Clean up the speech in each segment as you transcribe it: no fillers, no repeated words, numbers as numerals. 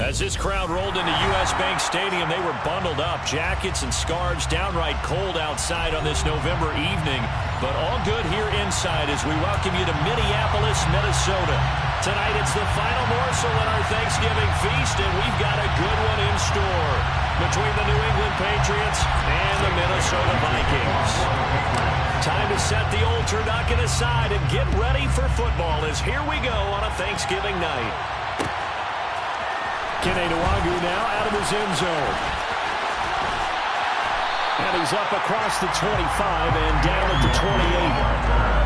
As this crowd rolled into U.S. Bank Stadium, they were bundled up, jackets and scarves, downright cold outside on this November evening. But all good here inside as we welcome you to Minneapolis, Minnesota. Tonight it's the final morsel in our Thanksgiving feast, and we've got a good one in store between the New England Patriots and the Minnesota Vikings. Time to set the old turducken aside and get ready for football as here we go on a Thanksgiving night. Kene Nwagu now out of his end zone. And he's up across the 25 and down at the 28.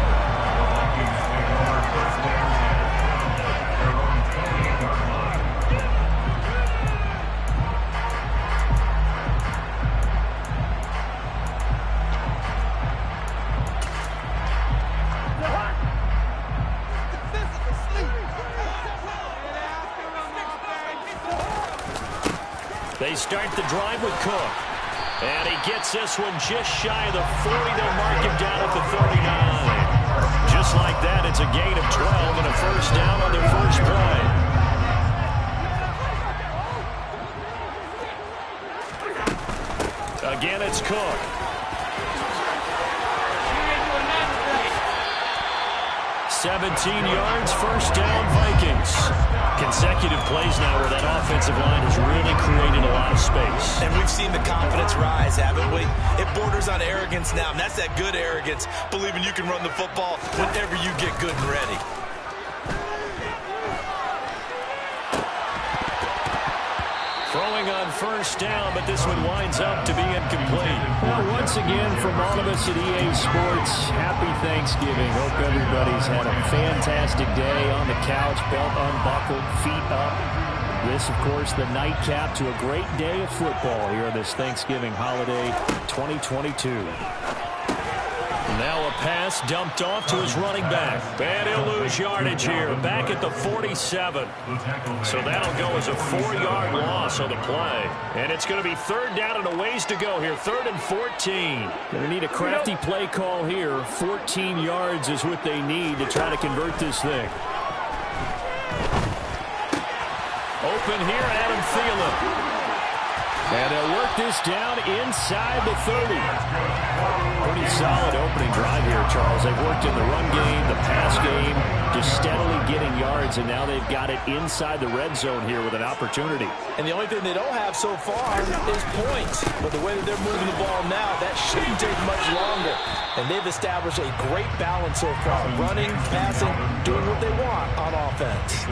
They start the drive with Cook. And he gets this one just shy of the 40. They'll mark him down at the 39. Just like that, it's a gain of 12 and a first down on their first play. Again, it's Cook. "17 yards, first down, Vikings." Consecutive plays now where that offensive line has really created a lot of space. And we've seen the confidence rise, haven't we? It borders on arrogance now, and that's that good arrogance, believing you can run the football whenever you get good and ready. Throwing on first down, but this one winds up to be incomplete. Well, once again, from all of us at EA Sports, happy Thanksgiving. Hope everybody's had a fantastic day on the couch, belt unbuckled, feet up. This, of course, the nightcap to a great day of football here on this Thanksgiving holiday 2022. Now a pass dumped off to his running back. And he'll lose yardage here. Back at the 47. So that'll go as a 4-yard loss on the play. And it's going to be third down and a ways to go here. 3rd and 14. Going to need a crafty play call here. 14 yards is what they need to try to convert this thing. Open here, Adam Thielen. And they'll work this down inside the 30. Pretty solid opening drive here, Charles. They've worked in the run game, the pass game, just steadily getting yards, and now they've got it inside the red zone here with an opportunity. And the only thing they don't have so far is points. But the way that they're moving the ball now, that shouldn't take much longer. And they've established a great balance so far. Running, passing, doing what they want on offense.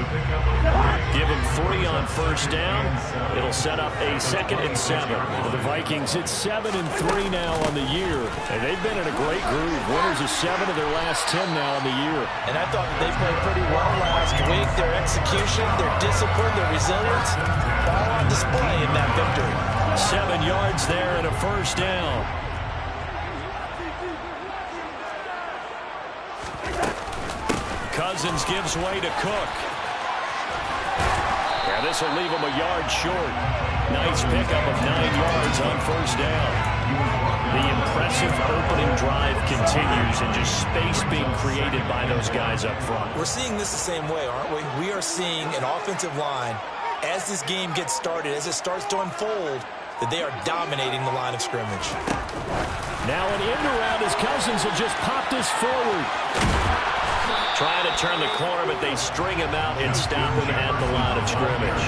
Give them 3 on first down. It'll set up a 2nd and 7. For the Vikings, it's 7-3 now on the year. And they've been in a great groove. Winners of 7 of their last 10 now on the year. And I thought that they played pretty well last week. Their execution, their discipline, their resilience, all on display in that victory. 7 yards there and a first down. Cousins gives way to Cook. Yeah, this will leave him a yard short. Nice pickup of 9 yards on first down. The impressive opening drive continues and just space being created by those guys up front. We're seeing this the same way, aren't we? We are seeing an offensive line, as this game gets started, as it starts to unfold, that they are dominating the line of scrimmage. Now an end around as Cousins will just pop this forward. Trying to turn the corner, but they string him out and stop him at the line of scrimmage.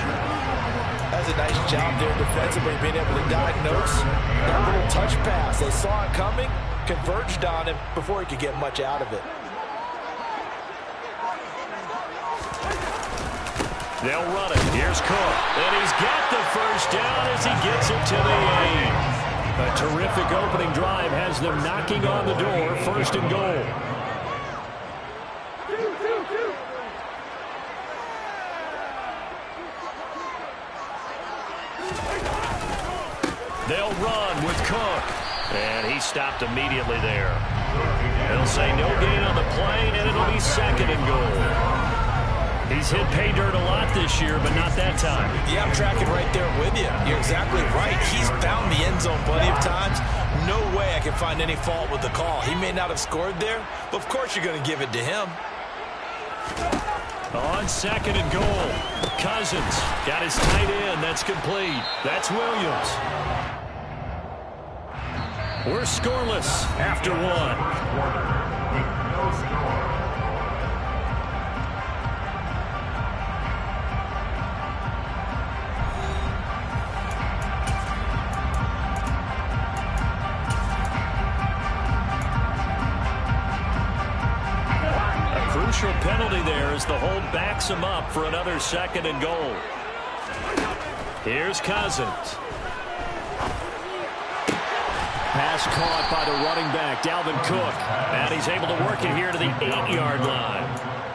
That's a nice job there defensively, being able to diagnose that little touch pass. They saw it coming, converged on him before he could get much out of it. They'll run it. Here's Cook. And he's got the first down as he gets it to the 8. A terrific opening drive has them knocking on the door. 1st and goal. They'll run with Cook. And he stopped immediately there. They'll say no gain on the play, and it'll be 2nd and goal. He's hit pay dirt a lot this year, but not that time. Yeah, I'm tracking right there with you. You're exactly right. He's found the end zone plenty of times. No way I can find any fault with the call. He may not have scored there, but of course you're going to give it to him. On 2nd and goal. Cousins got his tight end. That's complete. That's Williams. We're scoreless after one. Crucial penalty there as the hold backs him up for another 2nd and goal. Here's Cousins. Pass caught by the running back, Dalvin Cook. And he's able to work it here to the 8-yard line.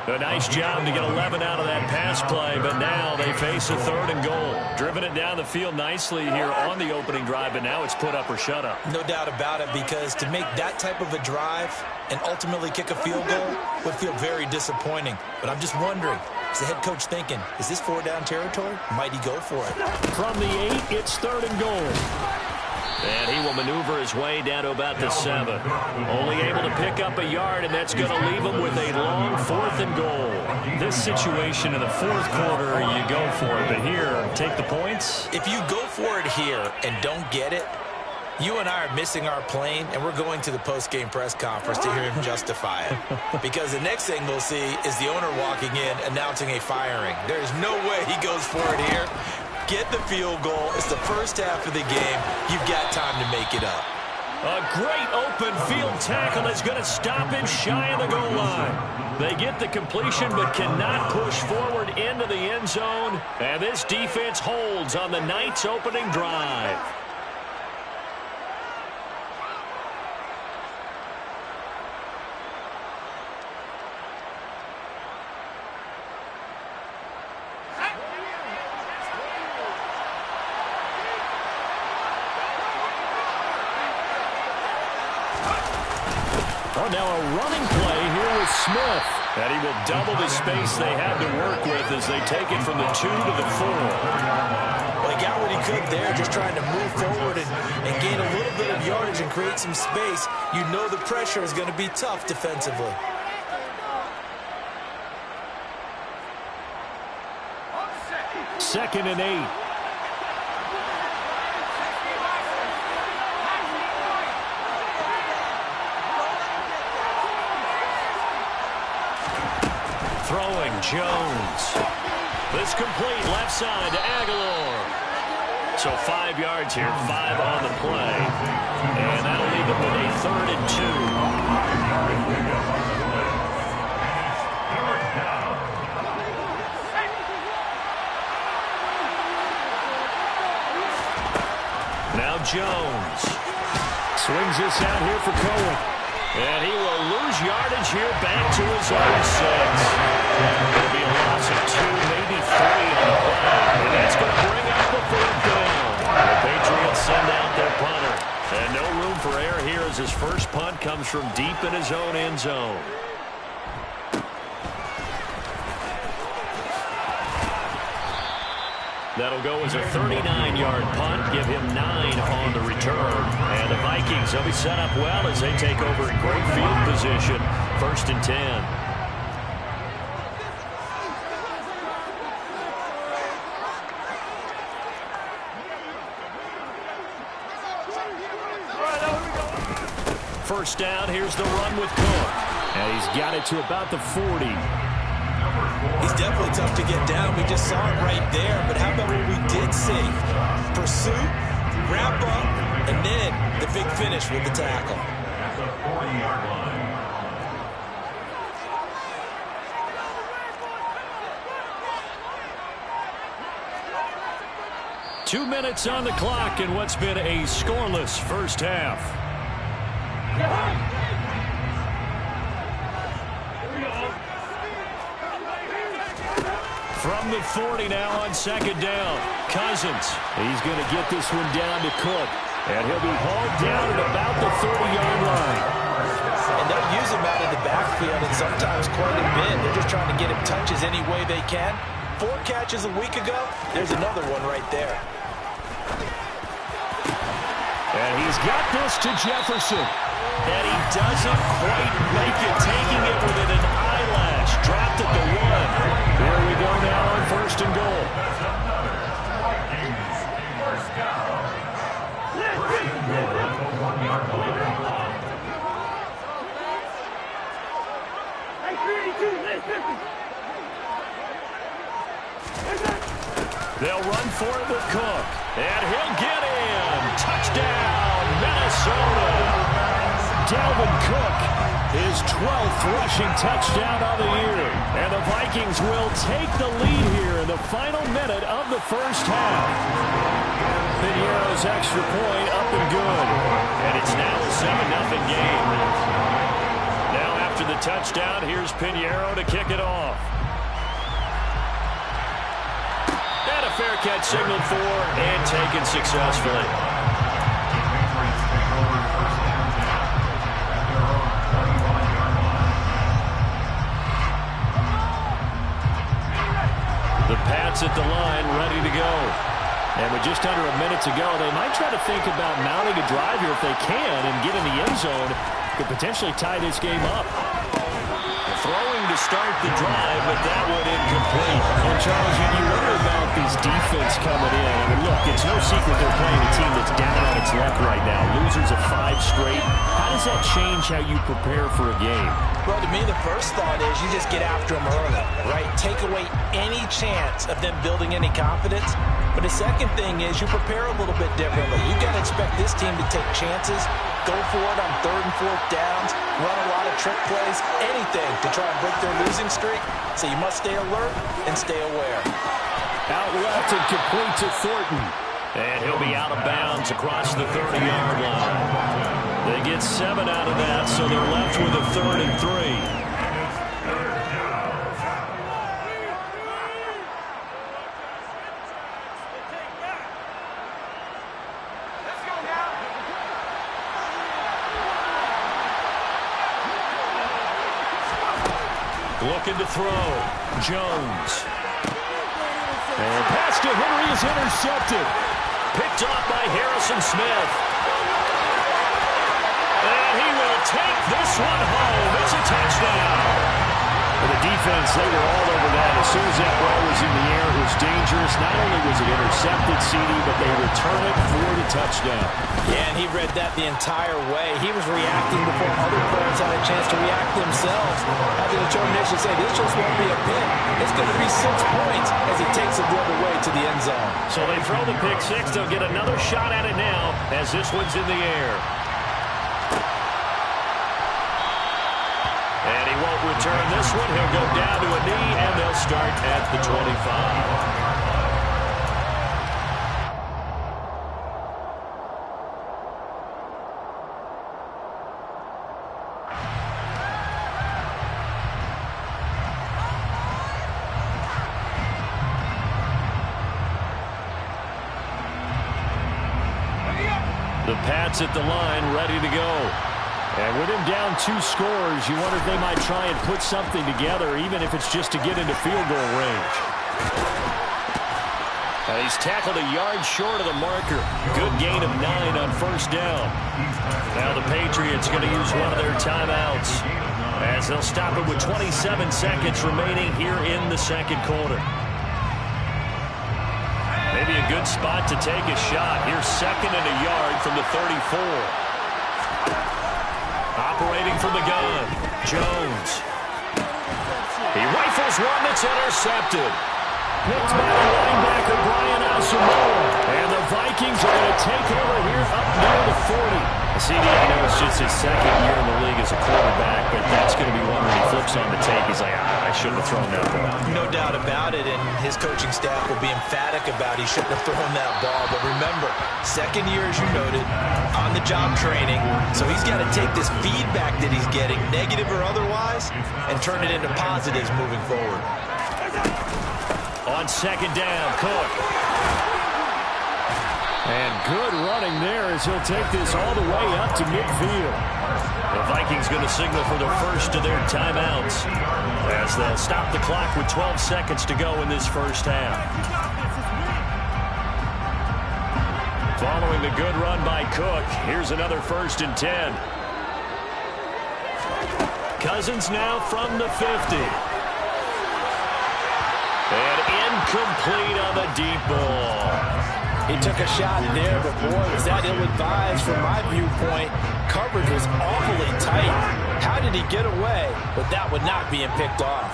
A nice job to get 11 out of that pass play, but now they face a 3rd and goal. Driven it down the field nicely here on the opening drive, but now it's put up or shut up. No doubt about it, because to make that type of a drive and ultimately kick a field goal would feel very disappointing. But I'm just wondering, is the head coach thinking, is this 4-down territory? Might he go for it? From the 8, it's 3rd and goal. And he will maneuver his way down to about the 7. Only able to pick up a yard, and that's going to leave him with a long 4th and goal. This situation in the 4th quarter, you go for it. But here, take the points. If you go for it here and don't get it, you and I are missing our plane, and we're going to the post-game press conference to hear him justify it. Because the next thing we'll see is the owner walking in announcing a firing. There's no way he goes for it here. Get the field goal. It's the first half of the game. You've got time to make it up. A great open field tackle is going to stop him shy of the goal line. They get the completion but cannot push forward into the end zone. And this defense holds on the night's opening drive. Oh, now a running play here with Smith. And he will double the space they had to work with as they take it from the 2 to the 4. Well, he got what he could there, just trying to move forward and gain a little bit of yardage and create some space. You know the pressure is going to be tough defensively. Second and 8. Throwing Jones. This complete left side to Aguilar. So 5 yards here, 5 on the play. And that'll leave it with a 3rd and 2. Now Jones. Swings this out here for Cohen. And he will lose yardage here back to his own 6. It'll be a loss of 2, maybe 3 on the play. And that's going to bring up the 4th down. The Patriots send out their punter. And no room for error here as his first punt comes from deep in his own end zone. That'll go as a 39-yard punt, give him 9 on the return. And the Vikings, they'll be set up well as they take over in great field position. 1st and 10. First down, here's the run with Cook. And he's got it to about the 40. He's definitely tough to get down. We just saw it right there. But how about what we did see? Pursuit, wrap up, and then the big finish with the tackle. At the 40-yard line. 2 minutes on the clock in what's been a scoreless first half. From the 40 now on 2nd down. Cousins. He's going to get this one down to Cook. And he'll be hauled down at about the 30-yard line. And they'll use him out of the backfield and sometimes quite a bit. They're just trying to get him touches any way they can. 4 catches a week ago. There's another one right there. And he's got this to Jefferson. And he doesn't quite make it, taking it within an eyelash. Dropped at the 1. Here we go now on 1st and goal. They'll run for it with Cook. And he'll get in. Touchdown, Minnesota. Dalvin Cook, his 12th rushing touchdown of the year. And the Vikings will take the lead here in the final minute of the first half. Piñeiro's extra point up and good. And it's now a 7-0 game. Now after the touchdown, here's Piñeiro to kick it off. And a fair catch signaled for and taken successfully. The Pats at the line, ready to go. And with just under a minute to go, they might try to think about mounting a drive here if they can and get in the end zone. Could potentially tie this game up. Throwing to start the drive, but that one incomplete. And Charles, you wonder about this defense coming in. I mean, look, it's no secret they're playing a team that's down on its luck right now. Losers of 5 straight. How does that change how you prepare for a game? Well, to me, the first thought is you just get after them early, right? Take away any chance of them building any confidence. But the second thing is you prepare a little bit differently. You got to expect this team to take chances, go for it on 3rd and 4th downs, run a lot of trick plays, anything to try and break their losing streak. So you must stay alert and stay aware. Out left and complete to Thornton. And he'll be out of bounds across the 30-yard line. They get 7 out of that, so they're left with a 3rd and 3. Looking to throw. Jones. And pass to Henry is intercepted. Picked off by Harrison Smith. And he will take this one home. It's a touchdown. For the defense, they were all over that. As soon as that ball was in the air, it was dangerous. Not only was it intercepted, CD, but they return it for the touchdown. Yeah, and he read that the entire way. He was reacting before other players had a chance to react themselves. Had the determination to say, this just won't be a pick. It's going to be 6 points as he takes it the other way to the end zone. So they throw the pick 6. They'll get another shot at it now as this one's in the air. And he won't return this one. He'll go down to a knee, and they'll start at the 25. The Pats at the line, ready to go. And with him down 2 scores, you wonder if they might try and put something together, even if it's just to get into field goal range. He's tackled a yard short of the marker. Good gain of 9 on 1st down. Now the Patriots going to use one of their timeouts as they'll stop it with 27 seconds remaining here in the 2nd quarter. Maybe a good spot to take a shot. Here's 2nd and a yard from the 34. Operating from the gun, Jones. He rifles one that's intercepted. Picked by the linebacker, Brian Asamoah. And the Vikings are going to take over here up near the 40. CD, I know it's just his 2nd year in the league as a quarterback, but that's going to be one when he flips on the tape. He's like, I shouldn't have thrown that ball. No doubt about it, and his coaching staff will be emphatic about he shouldn't have thrown that ball. But remember, 2nd year, as you noted, on-the-job training. So he's got to take this feedback that he's getting, negative or otherwise, and turn it into positives moving forward. On 2nd down, Cook. And good running there as he'll take this all the way up to midfield. The Vikings going to signal for the first of their timeouts as they'll stop the clock with 12 seconds to go in this first half. Following the good run by Cook, here's another 1st and 10. Cousins now from the 50. And incomplete on the deep ball. He took a shot there, but boy, was that ill-advised from my viewpoint. Coverage was awfully tight. How did he get away? But that would not being picked off.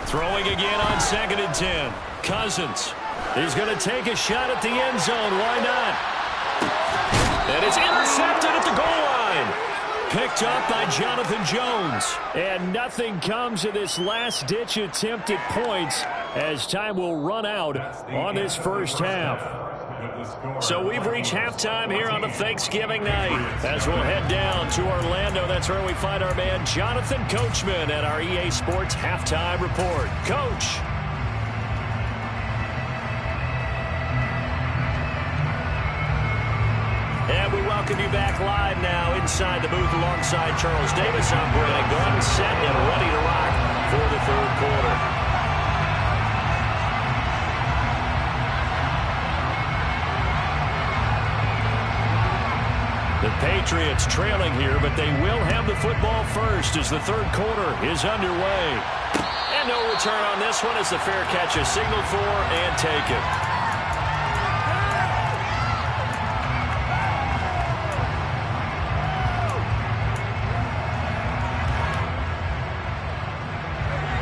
Throwing again on 2nd and 10. Cousins. He's going to take a shot at the end zone. Why not? And it's intercepted at the goal line. Picked up by Jonathan Jones. And nothing comes of this last-ditch attempt at points as time will run out on this first half. So we've reached halftime here on a Thanksgiving night. As we'll head down to Orlando, that's where we find our man Jonathan Coachman at our EA Sports Halftime Report. Coach. And we welcome you back live now inside the booth alongside Charles Davis. I'm Brandon Gordon, set and ready to rock for the third quarter. The Patriots trailing here, but they will have the football first as the third quarter is underway. And no return on this one as the fair catch is signaled for and taken.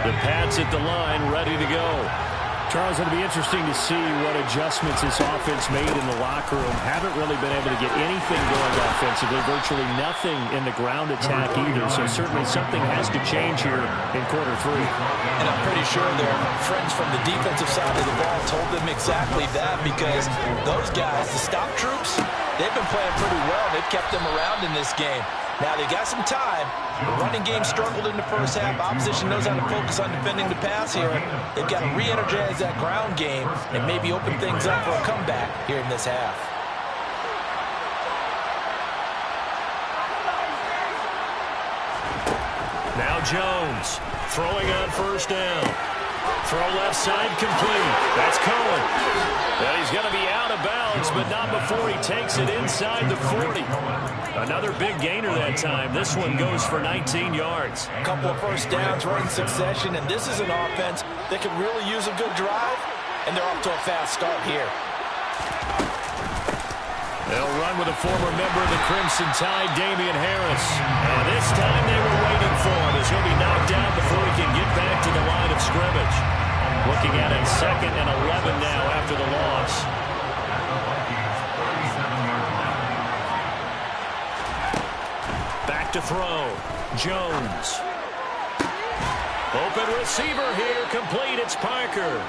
The Pats at the line, ready to go. Charles, it'll be interesting to see what adjustments this offense made in the locker room. Haven't really been able to get anything going offensively, virtually nothing in the ground attack either. So certainly something has to change here in quarter three. And I'm pretty sure their friends from the defensive side of the ball told them exactly that, because those guys, the stop troops, they've been playing pretty well. They've kept them around in this game. Now, they got some time. The running game struggled in the first half. Opposition knows how to focus on defending the pass here. They've got to re-energize that ground game and maybe open things up for a comeback here in this half. Now Jones throwing on first down. Throw left side complete. That's Cohen. And he's going to be out of bounds, but not before he takes it inside the 40. Another big gainer that time. This one goes for 19 yards. A couple of first downs right in succession, and this is an offense that could really use a good drive, and they're off to a fast start here. They'll run with a former member of the Crimson Tide, Damian Harris. And this time they were waiting for him as he'll be knocked down before he can get back to the line of scrimmage. Looking at it, 2nd and 11 now after the loss. Back to throw. Jones. Open receiver here, complete, it's Parker.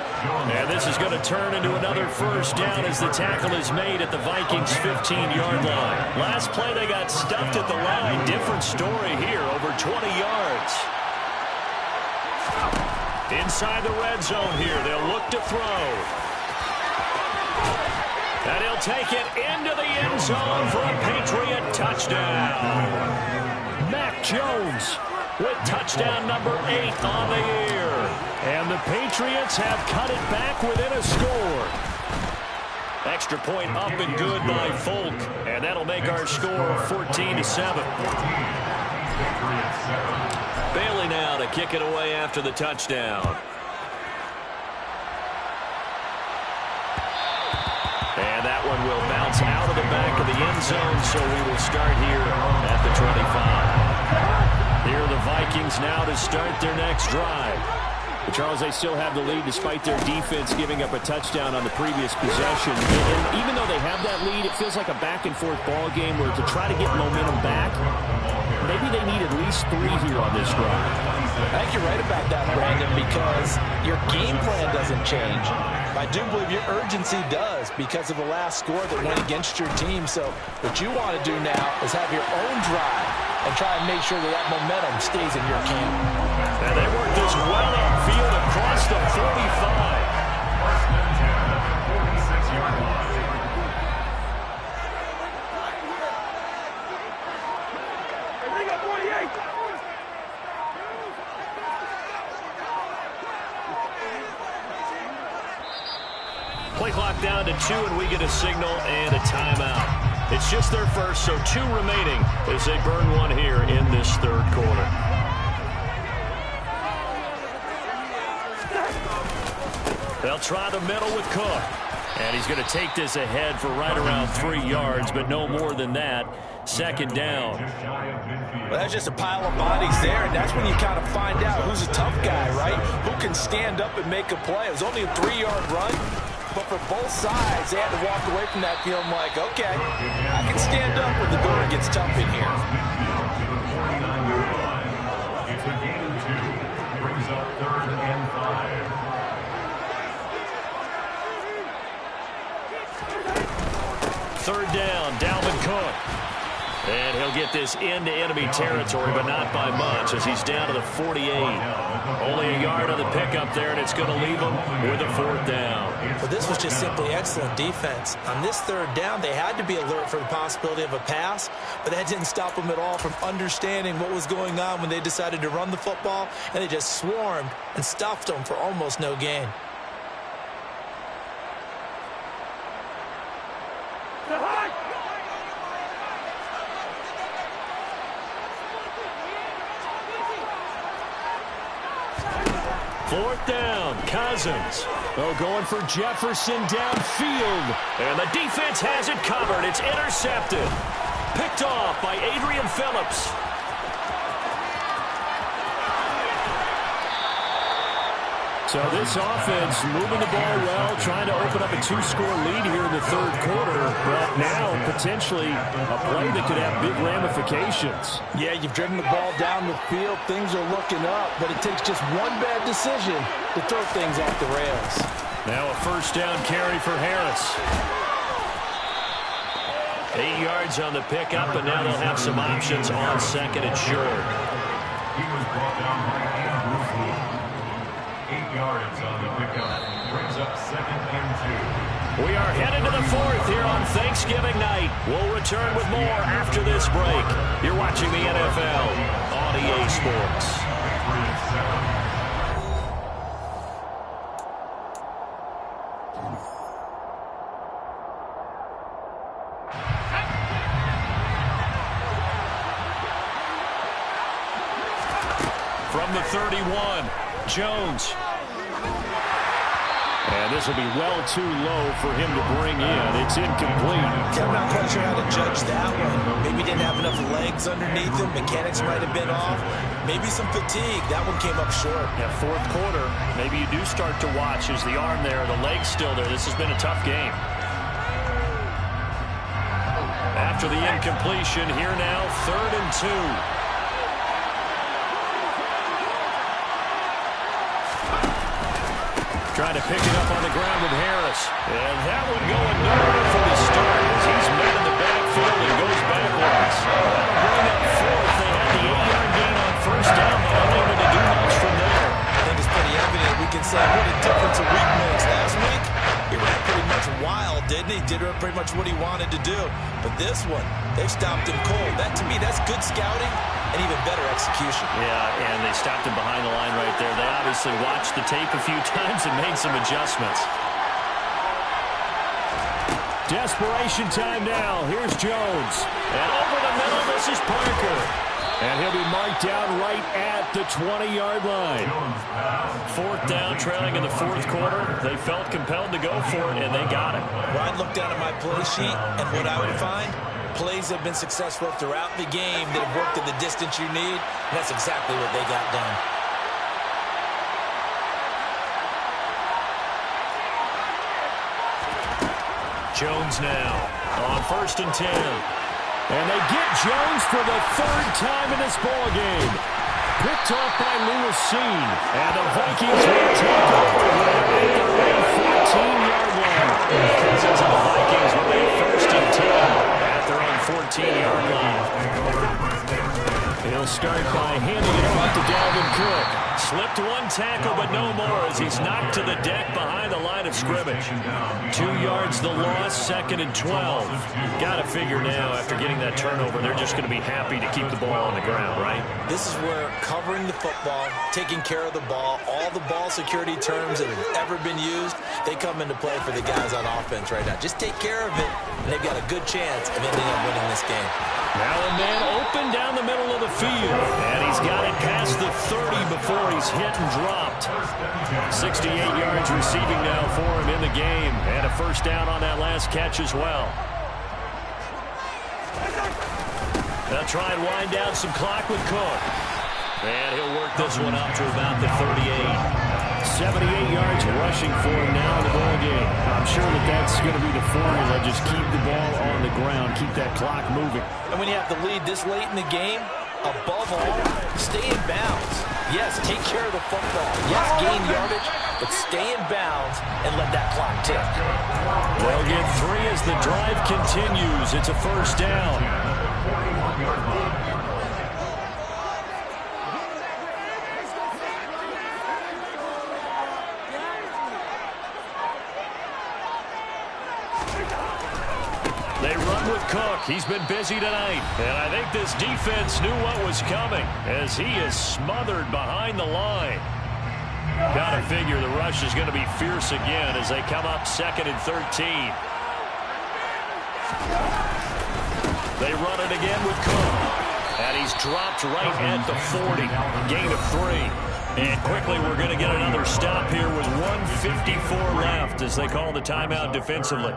And this is going to turn into another first down as the tackle is made at the Vikings' 15-yard line. Last play, they got stuffed at the line. Different story here, over 20 yards. Inside the red zone here, they'll look to throw. And he'll take it into the end zone for a Patriot touchdown. Mac Jones with touchdown number 8 on the year. And the Patriots have cut it back within a score. Extra point up and good by Folk. And that'll make our score 14-7. Bailey now to kick it away after the touchdown. And that one will bounce out of the back of the end zone, so we will start here at the 25. Here are the Vikings now to start their next drive. But Charles, they still have the lead despite their defense giving up a touchdown on the previous possession. And even though they have that lead, it feels like a back-and-forth ball game where to try to get momentum back, maybe they need at least 3 here on this drive. I think you're right about that, Brandon, because your game plan doesn't change. I do believe your urgency does because of the last score that went against your team. So what you want to do now is have your own drive and try and make sure that that momentum stays in your camp. And they work this well upfield across the 45. Play clock down to 2, and we get a signal and a timeout. It's just their first, so 2 remaining as they burn one here in this third quarter. They'll try the middle with Cook. And he's going to take this ahead for right around 3 yards, but no more than that. Second down. Well, that's just a pile of bodies there, and that's when you kind of find out who's a tough guy, right? Who can stand up and make a play. It was only a 3-yard run, but for both sides, they had to walk away from that feeling like, okay, I can stand up when the going gets tough in here. It's a gain of 2. Brings up 3rd and 5. Third down, Dalvin Cook. And he'll get this into enemy territory, but not by much as he's down to the 48. Only a yard on the pickup there, and it's going to leave him with a 4th down. But this was just simply excellent defense. On this 3rd down, they had to be alert for the possibility of a pass, but that didn't stop them at all from understanding what was going on when they decided to run the football, and they just swarmed and stuffed them for almost no gain. Fourth down, Cousins. Oh, going for Jefferson downfield. And the defense has it covered. It's intercepted. Picked off by Adrian Phillips. So this offense moving the ball well, trying to open up a 2-score lead here in the 3rd quarter, but now potentially a play that could have big ramifications. Yeah, you've driven the ball down the field. Things are looking up, but it takes just one bad decision to throw things off the rails. Now a 1st down carry for Harris. 8 yards on the pickup, and now they'll have some options on 2nd and short. He was brought down by Andrew Wood. 8 yards on the pickup. Brings up 2nd and 2. We are headed to the 4th here on Thanksgiving night. We'll return with more after this break. You're watching the NFL on EA Sports. From the 31, Jones. And this will be well too low for him to bring in. It's incomplete. Yeah, I'm not quite sure how to judge that one. Maybe didn't have enough legs underneath him. Mechanics might have been off. Maybe some fatigue. That one came up short. Yeah, 4th quarter, maybe you do start to watch. Is the arm there, the leg's still there? This has been a tough game. After the incompletion, here now, 3rd and 2. Trying to pick it up on the ground with Harris. And that one going nowhere for the start as he's met in the backfield and goes backwards. That'll bring up 4th. They had the 8-yard gain on 1st down, but unable to do much from there. I think it's pretty evident. We can say what a difference a week makes. Last week, he ran pretty much wild, didn't he? Did pretty much what he wanted to do. But this one, they stopped him cold. That, to me, that's good scouting and even better execution. Yeah, and they stopped him behind the line right there. They obviously watched the tape a few times and made some adjustments. Desperation time now. Here's Jones. And over the middle, this is Parker. And he'll be marked down right at the 20-yard line. 4th down, trailing in the 4th quarter. They felt compelled to go for it, and they got it. Well, I'd look down at my play sheet, and what I would find, plays have been successful throughout the game that have worked at the distance you need, and that's exactly what they got done. Jones now on 1st and 10. And they get Jones for the 3rd time in this ballgame. Picked off by Lewis Seen. And the Vikings will take over at their own 14-yard line. Cousins and the Vikings with a 1st and 10 at their own 14-yard line. He'll start by handing it off to Dalvin Cook. Slipped one tackle, but no more as he's knocked to the deck behind the line of scrimmage. 2 yards the loss, 2nd and 12. Got to figure now after getting that turnover, they're just going to be happy to keep the ball on the ground, right? This is where covering the football, taking care of the ball, all the ball security terms that have ever been used, they come into play for the guys on offense right now. Just take care of it, and they've got a good chance of ending up winning this game. Now a man open down the middle of the field, and he's got it past the 30 before he's hit and dropped. 68 yards receiving now for him in the game, and a 1st down on that last catch as well. They'll try and wind down some clock with Cook. And he'll work this one up to about the 38. 78 yards rushing for him now in the ball game. I'm sure that's going to be the formula. Just keep the ball on the ground. Keep that clock moving. And when you have the lead this late in the game, above all, stay in bounds. Yes, take care of the football. Yes, gain yardage, but stay in bounds and let that clock tick. They'll get 3 as the drive continues. It's a first down. They run with Cook. He's been busy tonight. And I think this defense knew what was coming as he is smothered behind the line. Got to figure the rush is going to be fierce again as they come up 2nd and 13. They run it again with Cook. And he's dropped right at the 40. Gain of 3. And quickly we're going to get another stop here with 1:54 left as they call the timeout defensively.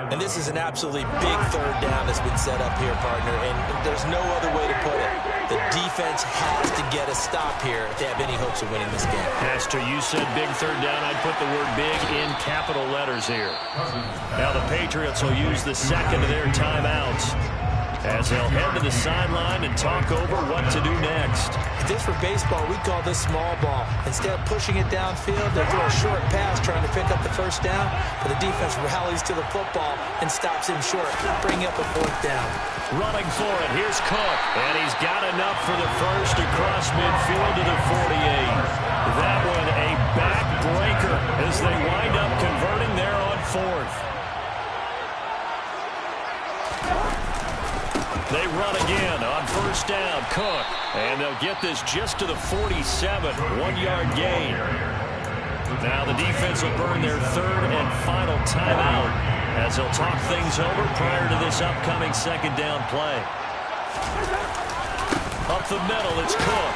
And this is an absolutely big third down that's been set up here, partner, and there's no other way to put it. The defense has to get a stop here if they have any hopes of winning this game. Pastor, you said big third down. I'd put the word big in capital letters here. Now the Patriots will use the second of their timeouts as they'll head to the sideline and talk over what to do next. If this were baseball, we'd call this small ball. Instead of pushing it downfield, they throw a short pass trying to pick up the first down, but the defense rallies to the football and stops him short, bringing up a 4th down. Running for it, here's Cook, and he's got enough for the first across midfield to the 48. That one a backbreaker as they wind up converting there on 4th. They run again on first down, Cook, and they'll get this just to the 47, 1-yard gain. Now the defense will burn their 3rd and final timeout as they'll talk things over prior to this upcoming 2nd down play. Up the middle, it's Cook.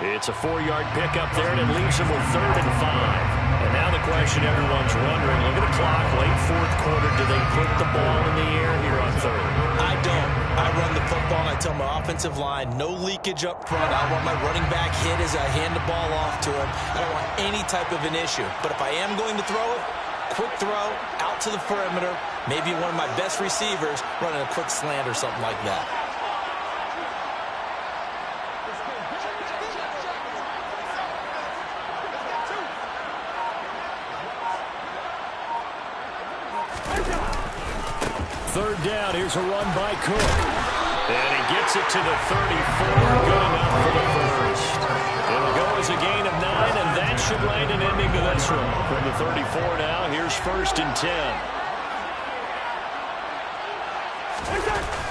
It's a 4-yard pickup there, and it leaves them with 3rd and 5. And now the question everyone's wondering, look at the clock, late 4th quarter, do they put the ball in the air here on 3rd? I don't. I run the football, and I tell my offensive line, no leakage up front. I want my running back hit as I hand the ball off to him. I don't want any type of an issue. But if I am going to throw it, quick throw, out to the perimeter, maybe one of my best receivers running a quick slant or something like that. Third down, here's a run by Cook. And he gets it to the 34, good enough for the first. It'll go as a gain of 9, and that should land an ending to this one. From the 34 now, here's 1st and 10.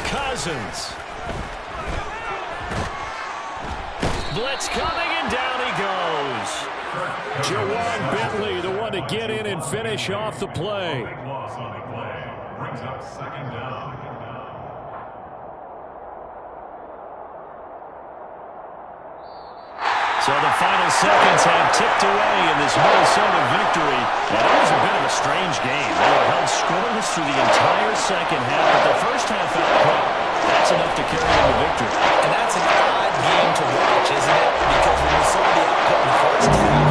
Cousins. Blitz coming, and down he goes. Jawan Bentley, the one to get in and finish off the play. Brings up 2nd down. So the final seconds have ticked away in this Minnesota victory. And it was a bit of a strange game. They were held scoreless through the entire second half, but the first half output, that's enough to carry them to victory. And that's an odd game to watch, isn't it? Because when you saw the output in the first half,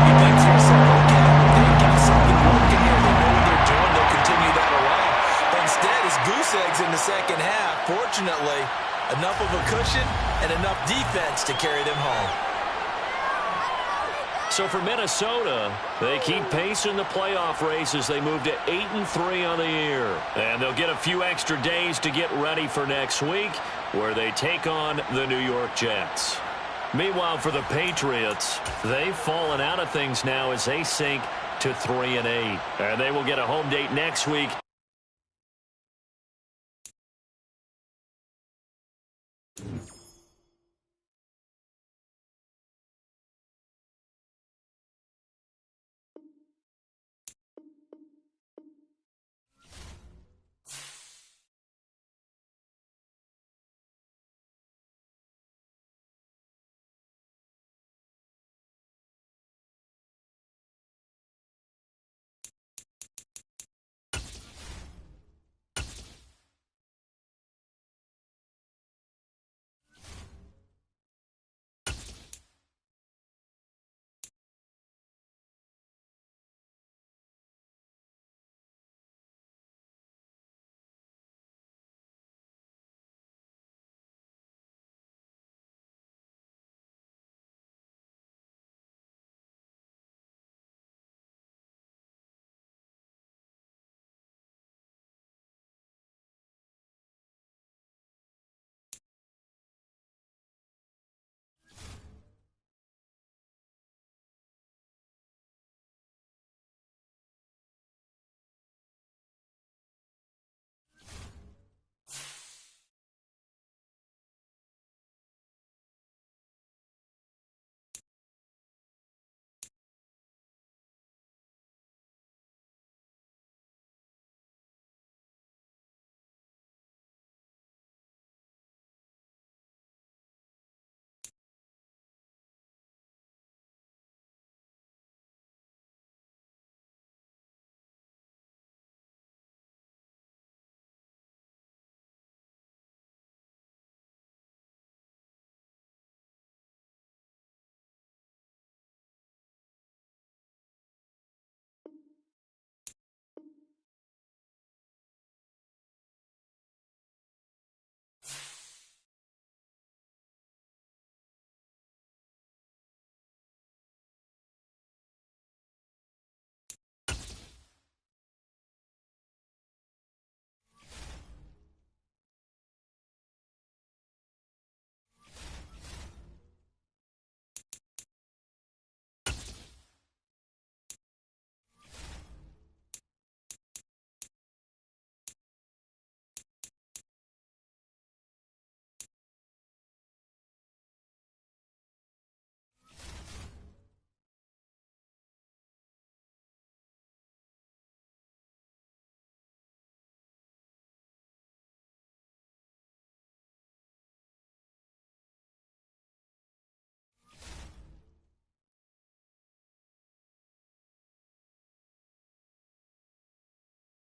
you think to yourself, okay, they've got something working here. They know what they're doing. They'll continue that around. But instead, it's goose eggs in the second half. Fortunately, enough of a cushion and enough defense to carry them home. So for Minnesota, they keep pace in the playoff race as they move to 8-3 on the year. And they'll get a few extra days to get ready for next week, where they take on the New York Jets. Meanwhile, for the Patriots, they've fallen out of things now as they sink to 3-8. And they will get a home date next week